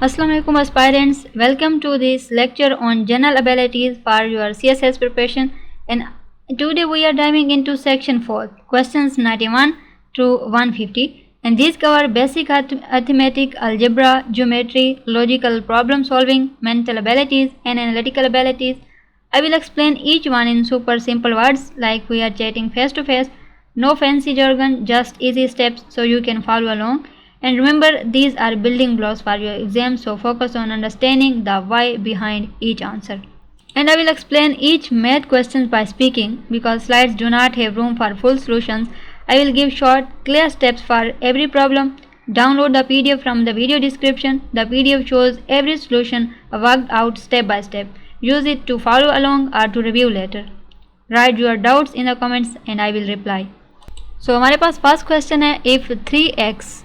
Assalamualaikum aspirants, welcome to this lecture on general abilities for your CSS preparation, and today we are diving into section 4, questions 91 to 150, and these cover basic arithmetic, algebra, geometry, logical problem solving, mental abilities and analytical abilities. I will explain each one in super simple words like we are chatting face to face, no fancy jargon, just easy steps so you can follow along. And remember, these are building blocks for your exam, so focus on understanding the why behind each answer. And I will explain each math question by speaking because slides do not have room for full solutions. I will give short, clear steps for every problem. Download the PDF from the video description. The PDF shows every solution worked out step by step. Use it to follow along or to review later. Write your doubts in the comments and I will reply. So हमारे पास first question है, if 3x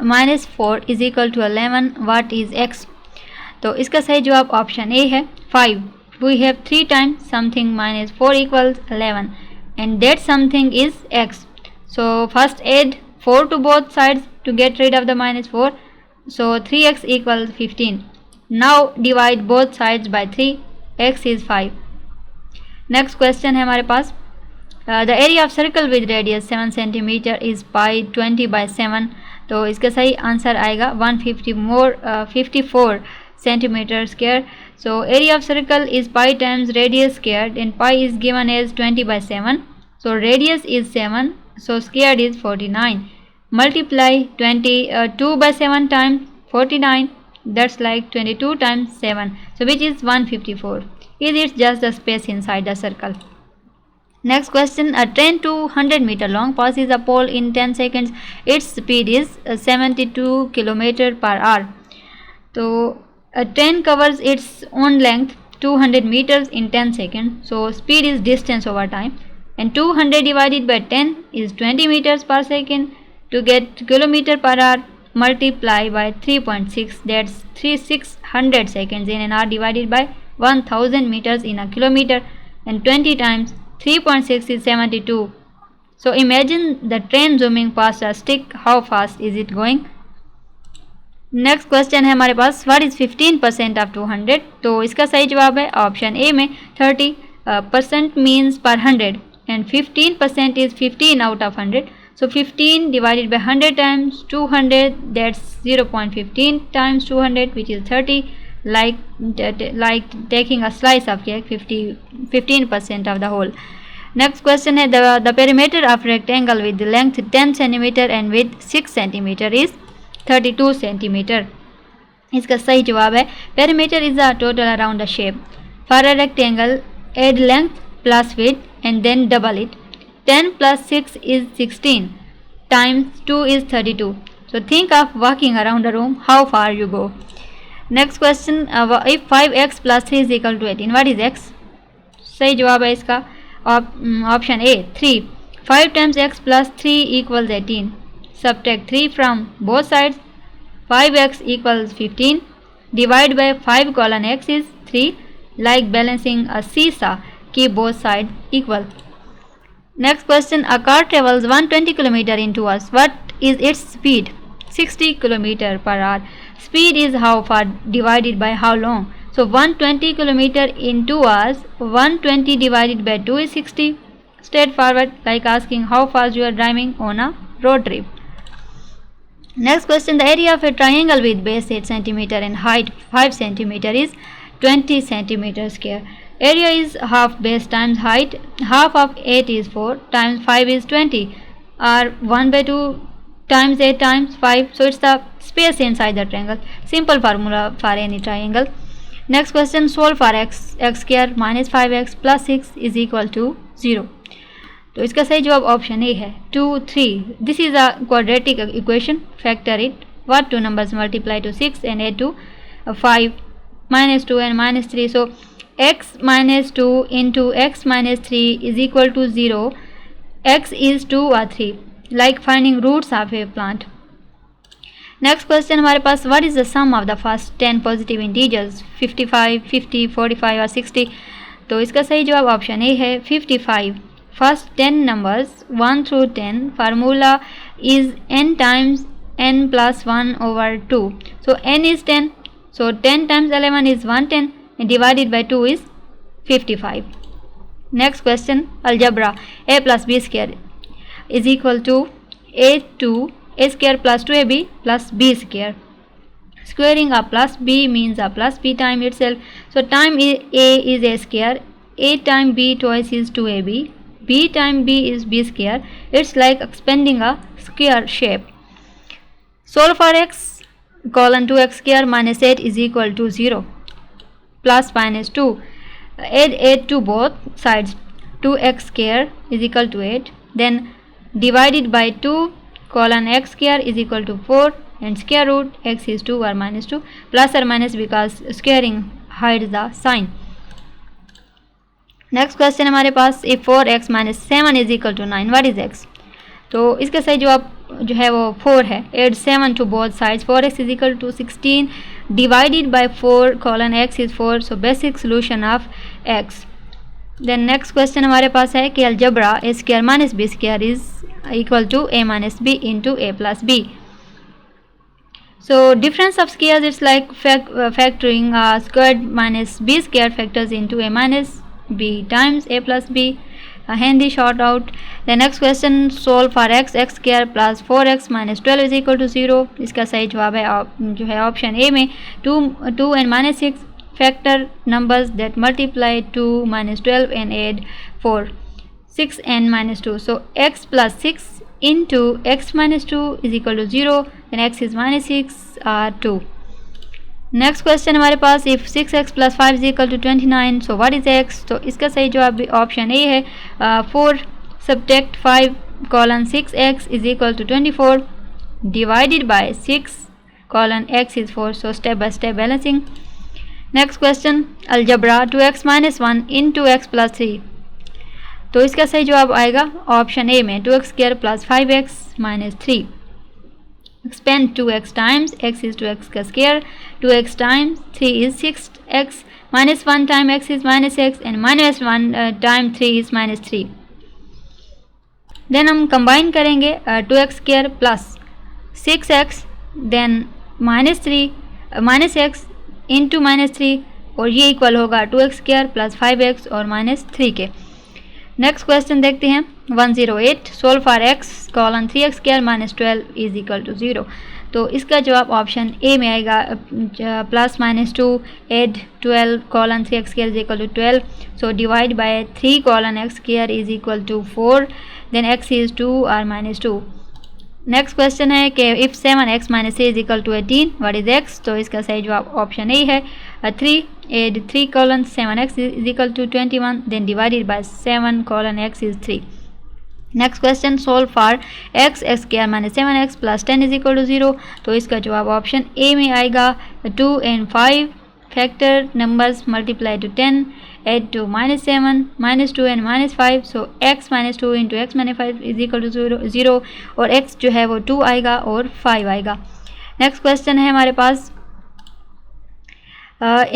minus 4 is equal to 11 what is x। तो इसका सही जवाब option A है 5। We have 3 times something minus 4 equals 11 and that something is x। So first add 4 to both sides to get rid of the minus 4, so 3x equals 15. now divide both sides by 3, x is 5. Next question है हमारे पास, the area of circle with radius 7 centimetre is pi 20 by 7। तो इसका सही answer आएगा 54 centimetre square. So area of circle is pi times radius squared and pi is given as 20 by 7। So radius is 7, so squared is 49. multiply 2 by 7 times 49, that's like 22 times 7, so which is 154. Is it just the space inside the circle? Next question, a train 200 meter long passes a pole in 10 seconds. Its speed is 72 km per hour. So a train covers its own length 200 meters in 10 seconds. So speed is distance over time, and 200 divided by 10 is 20 meters per second. To get kilometer per hour, multiply by 3.6, that's 3600 seconds in an hour divided by 1000 meters in a kilometer, and 20 times 3.6 is 72. So imagine the train zooming past a stick. How fast is it going? Next question है हमारे पास, what is 15% of 200। तो इसका सही जवाब है option A में 30% means पर 100 and 15% is 15 out of 100। So 15 divided by 100 times 200, that's 0.15 times 200 which is 30, like taking a slice of cake, 15% of the whole. Next question है, the perimeter of rectangle with the length 10 cm and width 6 cm is 32 cm. इसका सही जवाब है perimeter is the total around the shape. For a rectangle, add length plus width and then double it. 10 plus 6 is 16 times 2 is 32. So think of walking around the room, how far you go. Next question, if 5x plus 3 is equal to 18, what is x? सही जवाब है इसका option A 3। 5 times x plus 3 equals 18. Subtract 3 from both sides. 5x equals 15. Divide by 5 colon x is 3. Like balancing a seesaw, keep both sides equal. Next question, a car travels 120 km in 2 hours. What is its speed? 60 km per hour. Speed is how far divided by how long. So 120 km in 2 hours, 120 divided by 2 is 60. Straightforward, like asking how fast you are driving on a road trip. Next question, the area of a triangle with base 8 cm and height 5 cm is 20 cm square. Area is half base times height. Half of 8 is 4 times 5 is 20, or 1 by 2 times 8 times 5, so it's the space inside the triangle. Simple formula for any triangle. Next question, solve for x square minus 5x plus 6 is equal to 0. तो इसका सही जवाब option A है 2, 3. This is a quadratic equation. Factor it. what two numbers multiply to 6 and add to 5? minus 2 and minus 3. So x minus 2 into x minus 3 is equal to 0. x is 2 or 3, like finding roots of a plant. Next question हमारे पास, what is the sum of the first 10 positive integers 55, 50, 45 और 60। तो इसका सही जवाब option A है 55. First 10 numbers 1 through 10, formula is n times n plus 1 over 2. So n is 10, So 10 times 11 is 110 and divided by 2 is 55. Next question, algebra. A plus b square is equal to a square plus 2ab plus b square. Squaring a plus b means a plus b time itself. So time a is a square, a time b twice is 2ab, b time b is b square. It's like expanding a square shape. Solve for x colon 2x square minus 8 is equal to 0 plus minus 2. Add 8 to both sides. 2x square is equal to 8. Then divided by 2 colon x square is equal to 4 and square root x is 2 or minus 2, plus or minus because squaring hides the sign. Next question हमारे पास, if 4x minus 7 is equal to 9, what is x? तो इसका सही जवाब जो है वो 4 है. Add 7 to both sides. 4x is equal to 16 divided by 4 colon x is 4. So basic solution of x. Then next question हमारे पास है कि algebra a square minus b square is equal to a minus b into a plus b. So difference of squares, it's like factoring squared minus b square factors into a minus b times a plus b. Handy short out. The next question, solve for x square plus 4x minus 12 is equal to 0. इसका सही जवाब है जो है option A में 2 and minus 6 factor numbers that multiply 2 minus 12 and add 4, 6 and minus 2. So x plus 6 into x minus 2 is equal to 0. Then x is minus 6 2. Next question हमारे पास, if 6x plus 5 is equal to 29, so what is x? तो इसका सही जवाब option A है 4 subtract 5 colon 6x is equal to 24 divided by 6 colon x is 4. So step by step balancing. Next question, algebra 2x minus 1 into x plus 3. तो इसका सही जवाब आएगा ऑप्शन ए में 2x square plus 5x minus 3. Expand 2x times x is 2x का square, 2x times 3 is 6x, minus 1 time x is minus x and minus 1 time 3 is minus 3. Then हम combine करेंगे 2x square plus 6x then minus 3 minus x into minus 3 और ये equal होगा 2x square plus 5x और minus 3 के. Next question देखते हैं 108, solve for x colon 3x square minus 12 is equal to 0. तो इसका जवाब ऑप्शन ए में आएगा plus minus 2 add 12 colon 3x square is equal to 12. So divide by 3 colon x square is equal to 4. Then x is 2 और minus 2. Next question है कि if 7x minus A is equal to 18 what is x? तो इसका सही जवाब option A है 3 add 3 colon 7x is equal to 21 then divided by 7 colon x is 3. Next question, solve for x square minus 7x plus 10 is equal to 0. तो इसका जवाब option A में आएगा 2 and 5 factor numbers multiply to 10 add to minus 7 minus 2 and minus 5. So x minus 2 into x minus 5 is equal to 0 और x जो है वो 2 आएगा और 5 आएगा. नेक्स्ट क्वेश्चन है हमारे पास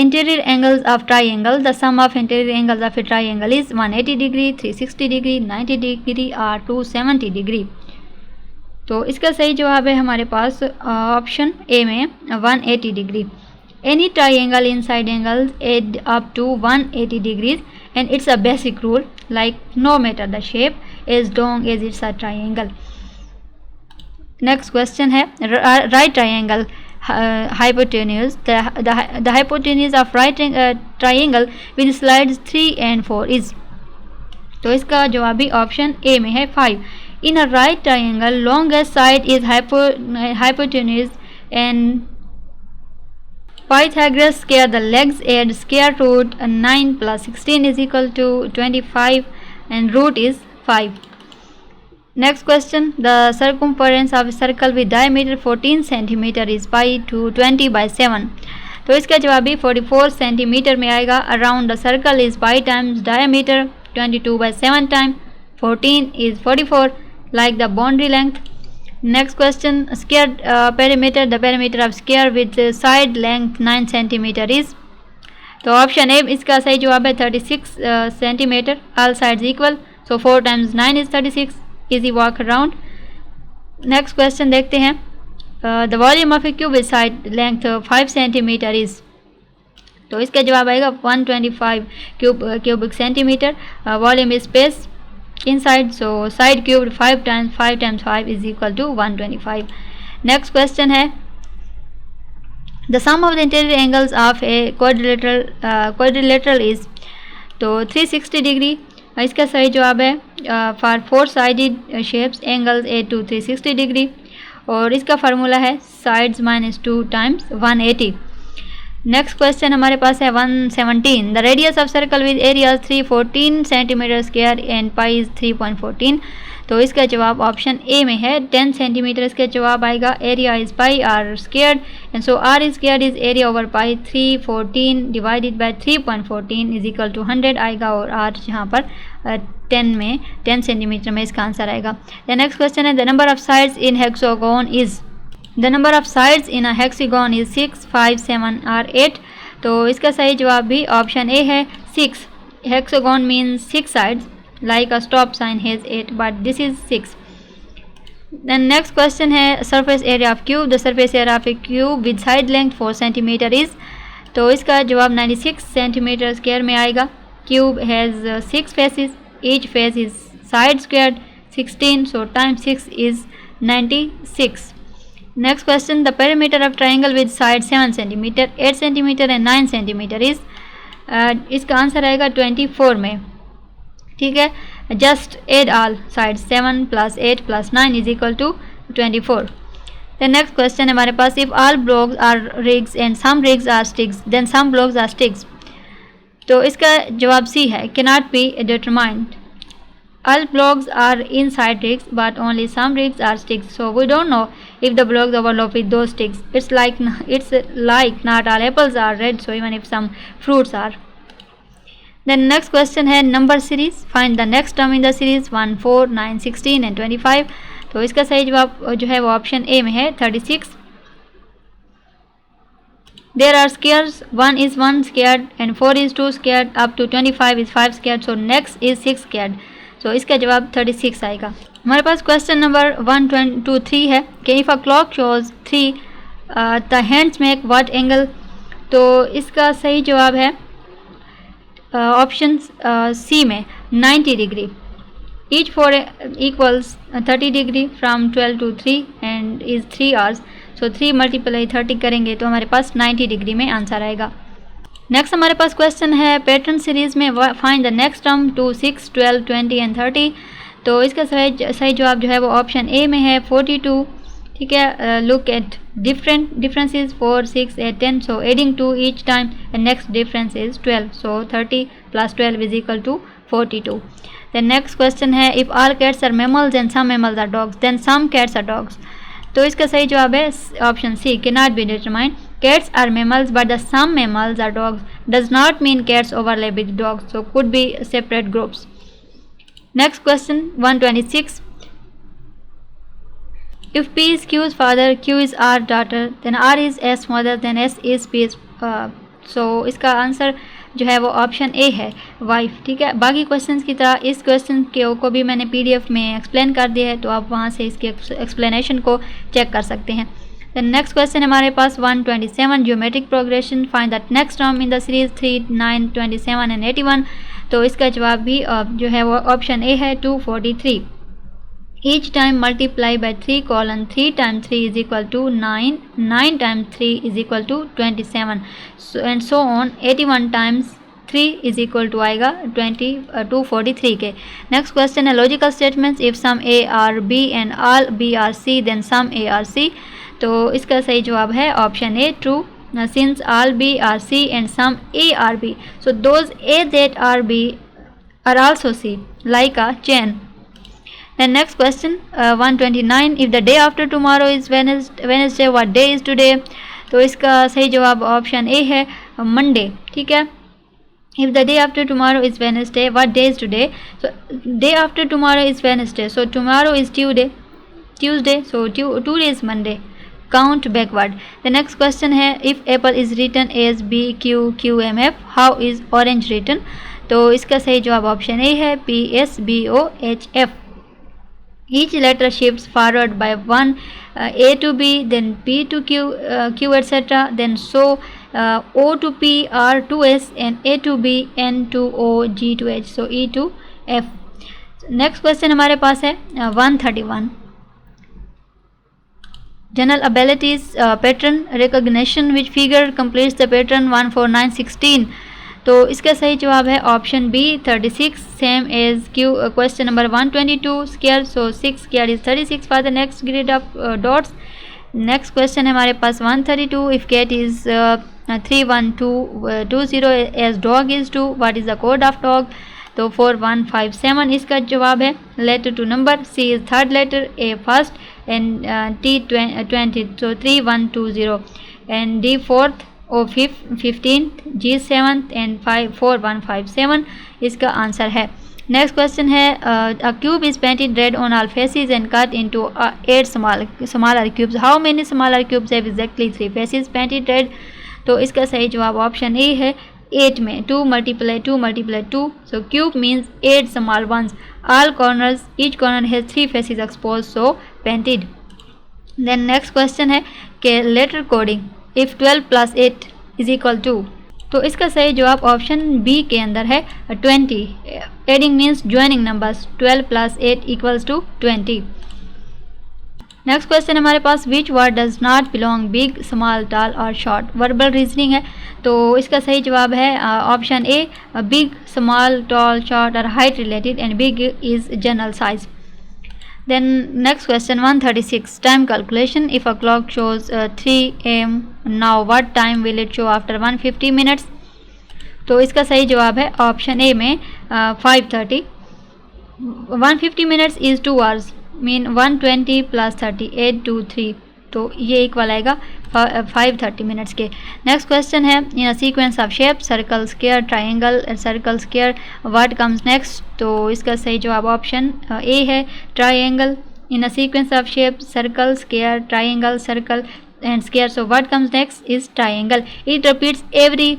interior angles of triangle. The sum of interior angles of a triangle is 180 degree, 360 degree, 90 degree or 270 degree. तो इसका सही जवाब है हमारे पास ऑप्शन ए में 180 degree. Any triangle inside angles add up to 180 degrees and it's a basic rule like no matter the shape as long as it's a triangle. Next question है right triangle hypotenuse. The hypotenuse of right triangle with slides 3 and 4 is. तो इसका जवाब भी option A में है 5. In a right triangle longest side is hypotenuse and Pythagoras square the legs add square root 9 plus 16 is equal to 25 and root is 5. Next question, the circumference of a circle with diameter 14 cm is pi to 20 by 7. तो इसका जवाब भी 44 centimetre में आएगा. Around the circle is pi times diameter 22 by 7 times 14 is 44 like the boundary length. Next question, square perimeter. The perimeter of square with side length 9 cm is. तो option A इसका सही जवाब है 36 centimetre. All sides equal, so 4 times 9 is 36. Easy walk around. Next question देखते हैं the volume of A cube with side length 5 centimetre is, तो इसका जवाब आएगा 125 cubic centimetre. Volume is space inside, so side cubed 5 times 5 is equal to 125. Next question है the sum of the interior angles of a quadrilateral is, तो 360 degree इसका सही जवाब है. for 4 sided shapes angles A to 360 degree, और इसका formula है sides minus 2 times 180. Next question हमारे पास है 117. The radius of circle with area 314 centimetre square and pi is 3.14, तो इसका जवाब ऑप्शन ए में है 10 सेंटीमीटर. इसका जवाब आएगा. Area is pi R squared and so R squared is area over pi. 314 divided by 3.14 is equal to 100 आएगा, और आर यहाँ पर 10 सेंटीमीटर में इसका आंसर आएगा. द नेक्स्ट क्वेश्चन है the number of sides in hexagon is, The number of sides in a hexagon is 6, 5, 7 or 8, तो इसका सही जवाब भी ऑप्शन ए है 6. Hexagon means 6 sides like a stop sign has 8, but this is 6. Then next question है surface area of cube. The surface area of a cube with side length 4 centimeter is, तो इसका जवाब 96 centimetre square में आएगा. Cube has 6 faces, each face is side squared 16, so times 6 is 96. Next question the perimeter of triangle with side 7 centimetre 8 centimetre and 9 centimetre is, इसका answer आएगा 24 में. ठीक है, just add all side 7 + 8 + 9 is equal to 24. The next question हमारे पास if all blocks are rigs and some rigs are sticks then some blocks are sticks, तो इसका जवाब सी है cannot be determined. All blocks are inside rigs, but only some rigs are sticks. So we don't know if the blocks overlap with those sticks. It's like not all apples are red. So even if some fruits are. Then next question है number series. Find the next term in the series 1, 4, 9, 16 and 25. तो इसका सही जवाब जो है वो option A में है 36. There are squares. 1 is 1 squared and 4 is 2 squared. Up to 25 is 5 squared. So next is 6 squared. तो इसका जवाब 36 आएगा. हमारे पास क्वेश्चन नंबर 123 है कि if a clock shows 3 the hands make what angle, तो इसका सही जवाब है ऑप्शन सी में 90 degree. Each 4 equals 30 degree from 12 to 3 and is 3 hours. सो 3 × 30 करेंगे तो हमारे पास 90 डिग्री में आंसर आएगा. नेक्स्ट हमारे पास क्वेश्चन है पैटर्न सीरीज़ में find the next term 2, 6, 12, 20 and 30, तो इसका सही जवाब जो है वो ऑप्शन ए में है 42. ठीक है, look at differences 4, 6, 8, 10, so adding 2 each time and next difference is 12, so 30 + 12 is equal to 42. The next question है if all cats are mammals and some mammals are dogs then some cats are dogs, तो इसका सही जवाब है option C cannot be determined. Cats are mammals but the some mammals are dogs does not mean cats overlap with dogs, so could be separate groups. Next question 126. If P is Q's father, Q is R daughter, then R is S mother, then S is P's so इसका answer जो है वो option A है wife. ठीक है, बाकी questions की तरह इस क्वेश्चन को भी मैंने PDF में एक्सप्लेन कर दिया है, तो आप वहाँ से इसके एक्सप्लेनेशन को चेक कर सकते हैं. द नेक्स्ट क्वेश्चन हमारे पास 127 geometric progression find the next term in the series 3, 9, 27 and 81, तो इसका जवाब भी जो है वो ऑप्शन ए है 243. Each time multiply by 3 colon 3 times 3 is equal to 9, 9 times 3 is equal to 27, so and so on. 81 times 3 is equal to आएगा 243 के. नेक्स्ट क्वेश्चन है logical statements if some A are B and all B are C then some A are C, तो इसका सही जवाब है option A true. Since all B are C and some A are B, so those A that are B are also C, like a chain. Then next question 129. If the day after tomorrow is Wednesday, what day is today? तो इसका सही जवाब option A है Monday. ठीक है, if the day after tomorrow is Wednesday, what day is today? So day after tomorrow is Wednesday, so tomorrow is Tuesday, so 2 days Monday. Count backward. The next question है if apple is written as B Q Q M F, how is orange written? तो इसका सही जवाब option A है P S B O H F. each letter shifts forward by one, A to B, then P to Q, Q etc. Then so O to P, R to S, and A to B, N to O, G to H, so E to F. Next question हमारे पास है 131, general abilities pattern recognition which figure completes the pattern 14916. तो इसका सही जवाब है option B 36, same as Q question number 122 square. So 6 square is 36 for the next grid of dots. Next question है हमारे पास 132, if cat is 31220 as dog is 2, what is the code of dog. तो 4157 इसका जवाब है. Letter to number, C is third letter, A first, and T 20, so 3120, and D fourth, O 15th, G 7th, and 4157 इसका answer है. Next question है a cube is painted red on all faces and cut into 8 smaller cubes. How many smaller cubes have exactly 3 faces painted red. तो इसका सही जवाब option A है 8 में 2 multiply 2. So cube means 8 small ones. All corners, each corner has 3 faces exposed, so painted. Then next question है कि letter coding. If 12 plus 8 is equal to, तो इसका सही जवाब ऑप्शन बी के अंदर है 20. Adding means joining numbers. 12 plus 8 equals to 20. Next question हमारे पास which word does not belong big, small, tall और शॉर्ट. वर्बल रीजनिंग है. तो इसका सही जवाब है option A big, small, tall, short और height related, and big is general size. Then next question 136, time calculation. If a clock shows 3 am now, what time will it show after 150 minutes. तो इसका सही जवाब है option A में 5:30. 150 minutes is 2 hours, mean 120 plus 30, 8 2 3. तो ये equal आएगा 5:30 minutes के. नेक्स्ट क्वेश्चन है in a sequence of shape, circle, square, triangle, circle, square, what comes next. तो इसका सही जवाब ऑप्शन ए है triangle. In a sequence of shape, circle, square, triangle, circle and square, so what comes next is triangle. It repeats every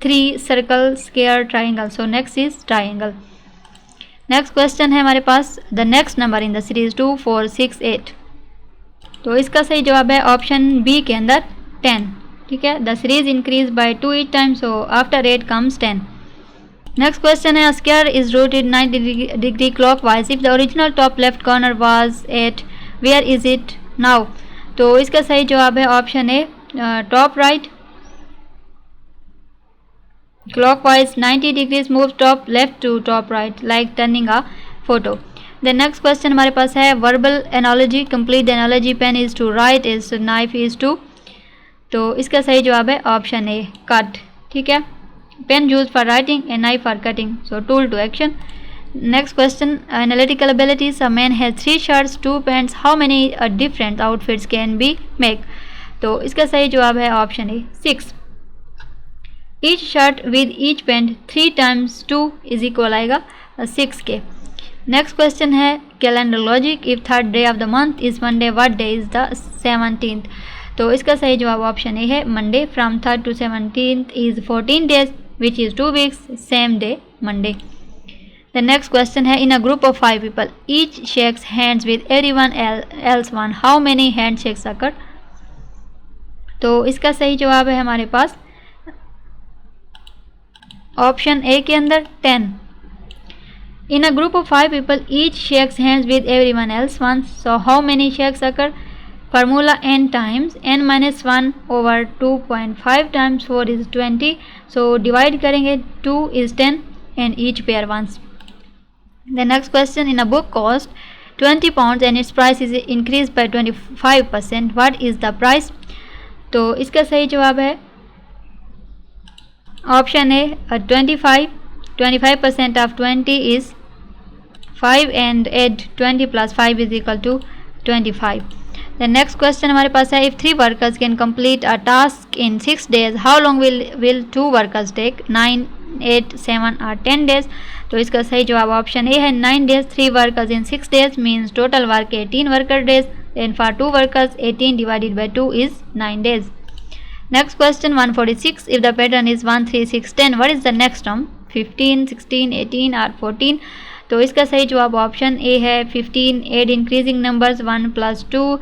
3 circle, square, triangle, so next is triangle. Next question है हमारे पास the next number in the series 2 4 6 8. तो इसका सही जवाब है option B के अंदर 10. ठीक है, the series increase by 2 each time, so after 8 comes 10. Next question है square is rotated 90 degree clockwise. If the original top left corner was at, where is it now. तो इसका सही जवाब है option A top right. Clockwise 90 degrees moves top left to top right, like turning a photo. The next question हमारे पास है verbal analogy. Complete the analogy. Pen is to write, is knife is to. तो इसका सही जवाब है option ए cut. ठीक है, pen used for writing and knife for cutting, so tool to action. Next question, analytical abilities. A man has 3 shirts, 2 pants. How many different outfits can be make. तो इसका सही जवाब है option A 6. Each shirt with each pant 3 times 2 is equal आएगा 6 के. Next question है calendar logic. If third day of the month is Monday, what day is the 17th. तो इसका सही जवाब ऑप्शन ए है Monday. From 3rd to 17th is 14 days, which is 2 weeks, same day Monday. The next question है in a group of 5 people, each shakes hands with everyone else one, how many handshakes occur. तो इसका सही जवाब है हमारे पास option A के अंदर 10. In a group of 5 people, each shakes hands with everyone else once. So how many shakes occur? Formula n times n minus 1 over 2.5 times 4 is 20. So divide करेंगे, 2 is 10 and each pair once. The next question, in a book cost 20 pounds and its price is increased by 25%. What is the price? तो इसका सही जवाब है option A 25. 25% of 20 is 5 and add 20 plus 5 is equal to 25. The next question हमारे पास है if 3 workers can complete a task in 6 days, how long will 2 workers take? 9, 8, 7 or 10 days. तो इसका सही जवाब ऑप्शन ए है 9 days. 3 workers in 6 days means total work 18 worker days, and for 2 workers 18 divided by 2 is 9 days. Next question 146, if the pattern is 1 3 6 10, what is the next term? 15, 16, 18 or 14. तो इसका सही जवाब option A है 15. Add increasing numbers 1 + 2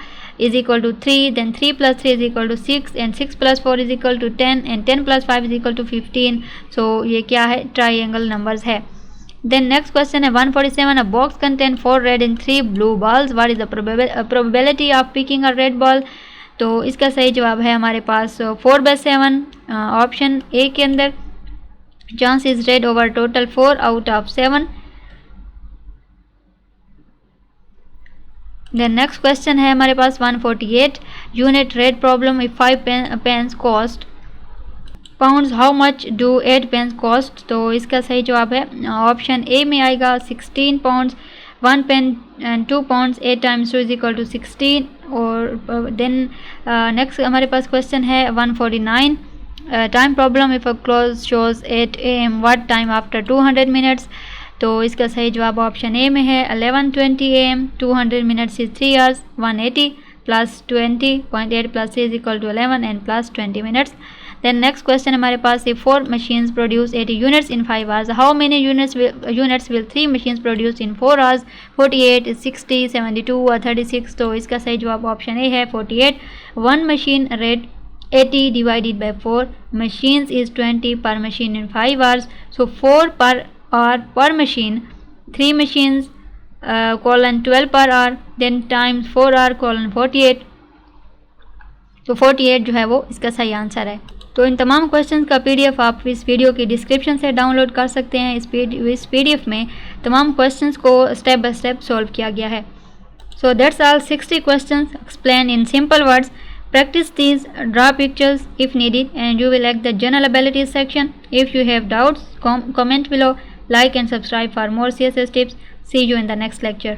is equal to 3, then 3 + 3 is equal to 6, and 6 + 4 is equal to 10, and 10 + 5 is equal to 15. So ये क्या है, triangle numbers है. Then next question है 147. A box contain 4 red and 3 blue balls. What is the probability of picking a red ball? तो इसका सही जवाब है हमारे पास 4/7 ऑप्शन ए के अंदर. Chance is red over total 4 out of 7. Then next question है हमारे पास 148. Unit red problem. If 5 pence cost pounds, how much do 8 pence cost? तो इसका सही जवाब है ऑप्शन ए में आएगा 16 pounds. 1 pen and 2 pounds. 8 times 2 is equal to 16. और then next हमारे पास क्वेश्चन है 149. Time problem. If a clock shows 8 AM, what time after 200 minutes? तो इसका सही जवाब ऑप्शन ए में है 11:20 AM. 200 minutes is 3 hours. 180 plus 20.8 plus 3 is equal to 11 and plus 20 minutes. Then next question हमारे पास है 4 machines produce 80 units in 5 hours. How many units will 3 machines produce in 4 hours? 48, 60, 72 or 36. तो इसका सही जवाब option A है 48. 1 machine read 80 divided by 4 machines is 20 per machine in 5 hours. So 4 per hour per machine. 3 machines colon 12 per hour. Then times 4 hour colon 48. तो 48 जो है वो इसका सही आंसर है. तो इन तमाम क्वेश्चंस का पीडीएफ आप इस वीडियो की डिस्क्रिप्शन से डाउनलोड कर सकते हैं. इस पीडीएफ में तमाम क्वेश्चंस को स्टेप बाय स्टेप सॉल्व किया गया है. So that's all 60 questions explain in simple words. Practice these, draw pictures if needed, and you will like the general abilities section. If you have doubts, comment below, like and subscribe for more CSS tips. See you in the next lecture.